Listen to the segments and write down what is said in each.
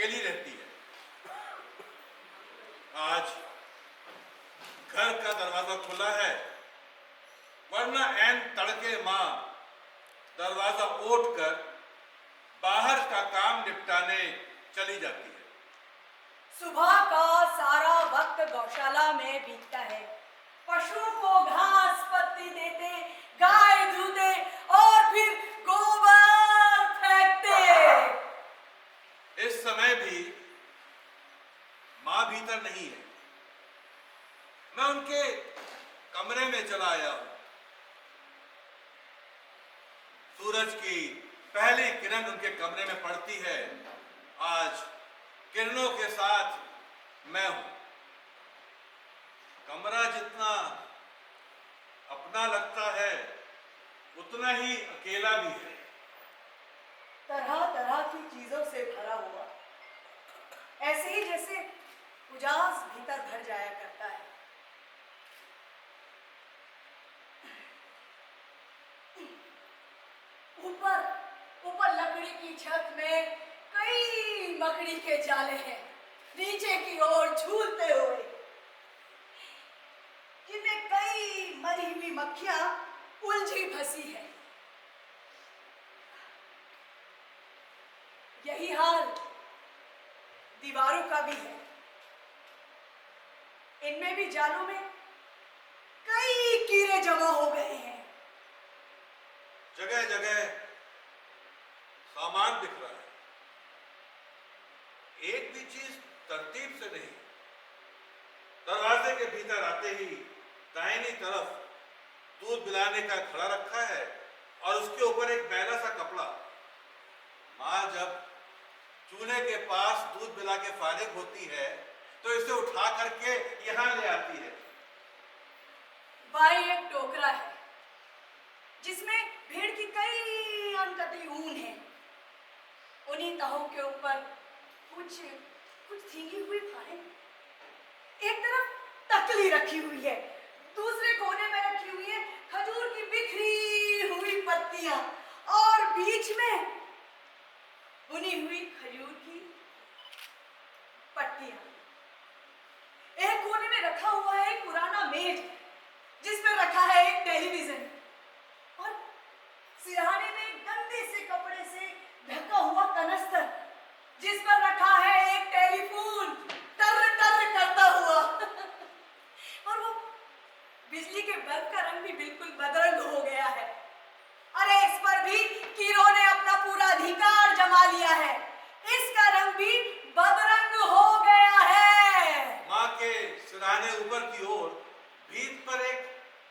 अकेली रहती है। आज घर का दरवाजा खुला है, वरना ऐन तड़के मां दरवाजा ओटकर बाहर का काम निपटाने चली जाती है। सुबह का सारा वक्त गौशाला में बीतता है। पशुओं को घास पत्ती देते, गाय दूधे और फिर गोबर फेंकते। इस समय भी मां भीतर नहीं है। मैं उनके कमरे में चला आया हूं। सूरज की पहली किरण उनके कमरे में पड़ती है। आज किरणों के साथ मैं हूं। कमरा जितना अपना लगता है, उतना ही अकेला भी है। तरह तरह की चीजों से भरा हुआ, ऐसे ही जैसे उजास भीतर भर जाया करता है। ऊपर ऊपर लकड़ी की छत में कई मकड़ी के जाले हैं, नीचे की ओर झूलते हुए, जिनमें कई मरी हुई मक्खियां उलझी फंसी है। यही हाल दीवारों का भी है। इनमें भी जालों में कई कीड़े जमा हो गए हैं। जगह जगह सामान दिख रहा है, एक भी चीज तरतीब से नहीं। दरवाजे के भीतर आते ही दाहिनी तरफ दूध पिलाने का खड़ा रखा है और उसके ऊपर एक मैला सा कपड़ा। मां जब चूल्हे के पास दूध पिला के फारिग होती है तो इसे उठा करके यहां ले आती है। बाई एक टोकरा है जिसमें भेड़ की कई अनकटी ऊन है। उन्हीं तहों के ऊपर कुछ भीगी हुई फाड़े। एक तरफ तकली रखी हुई है, दूसरे कोने में रखी हुई है खजूर की बिखरी हुई पत्तियां और बीच में बुनी हुई खजूर की पट्टियां। एक कोने में रखा हुआ है एक पुराना मेज जिस पर रखा है एक टेलीविजन और सिरहाने में गंदे से कपड़े से ढका हुआ कनस्तर जिस पर रखा है एक टेलीफोन टर टर करता हुआ। और वो बिजली के बल्ब का रंग भी बिल्कुल बदरंग हो गया है। अरे इस पर भी कीड़ों ने अपना पूरा अधिकार जमा लिया है। इसका रंग भी बदरंग हो गया है। मां के सिरहाने ऊपर की ओर भीत पर एक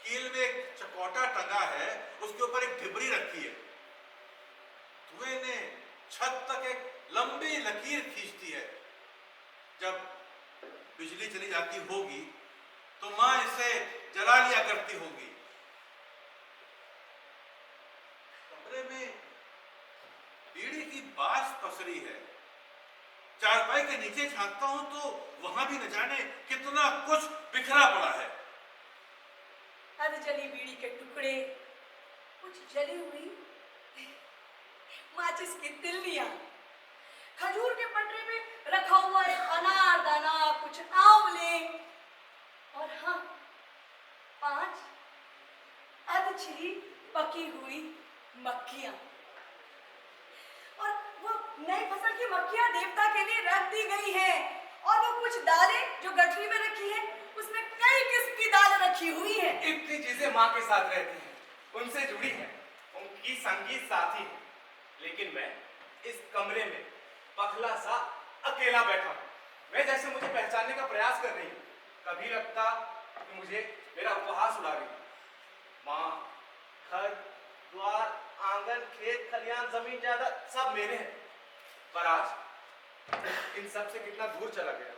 कील में एक चकोटा टंगा है, उसके ऊपर एक ढिबरी रखी है। धुएं ने छत तक एक लंबी लकीर खींचती है। जब बिजली चली जाती होगी तो मां इसे जला लिया करती होगी। कमरे में बीड़ी की बास पसरी है। चारपाई के नीचे झांकता हूं तो वहां भी न जाने कितना कुछ बिखरा पड़ा है। अध जली बीड़ी के टुकड़े, कुछ जली हुई माचिस की तिल्लियां, खजूर के पटरे में रखा हुआ एक अनारदाना, कुछ आंवले और हाँ 5 अधछिली पकी हुई मक्खियां। और वो नई फसल की मक्खियां देवता के लिए रख दी गई हैं। और वो कुछ दालें जो गठरी में रखी है, उसमें कई किस्म की दालें रखी हुई हैं। इतनी चीजें माँ के साथ रहती हैं, उनसे जुड़ी हैं, उनकी संगीत साथी है। लेकिन मैं इस कमरे में पखला सा अकेला बैठा हूँ। मैं जैसे मुझे पहचानने का प्रयास कर रही हूँ। कभी लगता कि मुझे मेरा उपहास उड़ा रही है। माँ, घर द्वार, आंगन, खेत खलियान, जमीन जायदाद सब मेरे हैं, पर आज इन सब से कितना दूर चला गया।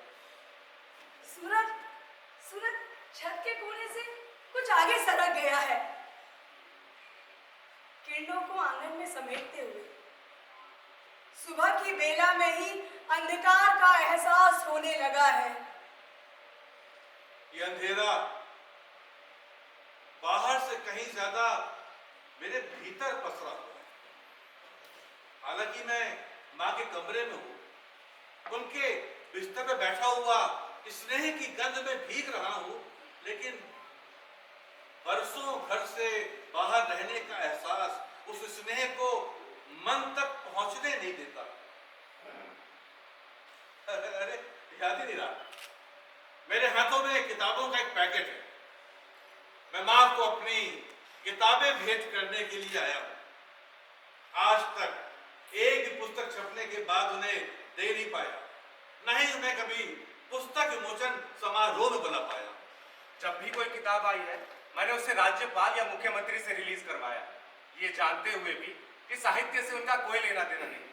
सूरज छत के कोने से कुछ आगे सरक गया है। किरणों को आंगन में समेटते हुए सुबह की बेला में ही अंधकार का एहसास होने लगा है। ये अंधेरा बाहर से कहीं ज्यादा मेरे भीतर पसरा हुआ है। हालांकि मैं मां के कमरे में हूं, उनके बिस्तर पर बैठा हुआ स्नेह की गंध में भीग रहा हूं, लेकिन बरसों घर से बाहर रहने का एहसास उस स्नेह को मन तक पहुंचने नहीं देता। अरे याद ही नहीं रहा, मेरे हाथों में किताबों का एक पैकेट है। मैं मां को अपनी किताबें भेंट करने के लिए आया हूं। आज तक एक भी पुस्तक छपने के बाद उन्हें दे नहीं पाया, न ही उन्हें कभी पुस्तक विमोचन समारोह में बुला पाया। जब भी कोई किताब आई है, मैंने उसे राज्यपाल या मुख्यमंत्री से रिलीज करवाया, ये जानते हुए भी कि साहित्य से उनका कोई लेना देना नहीं।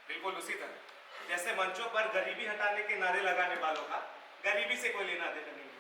बिल्कुल उसी तरह जैसे मंचों पर गरीबी हटाने के नारे लगाने वालों का गरीबी से कोई लेना देना नहीं।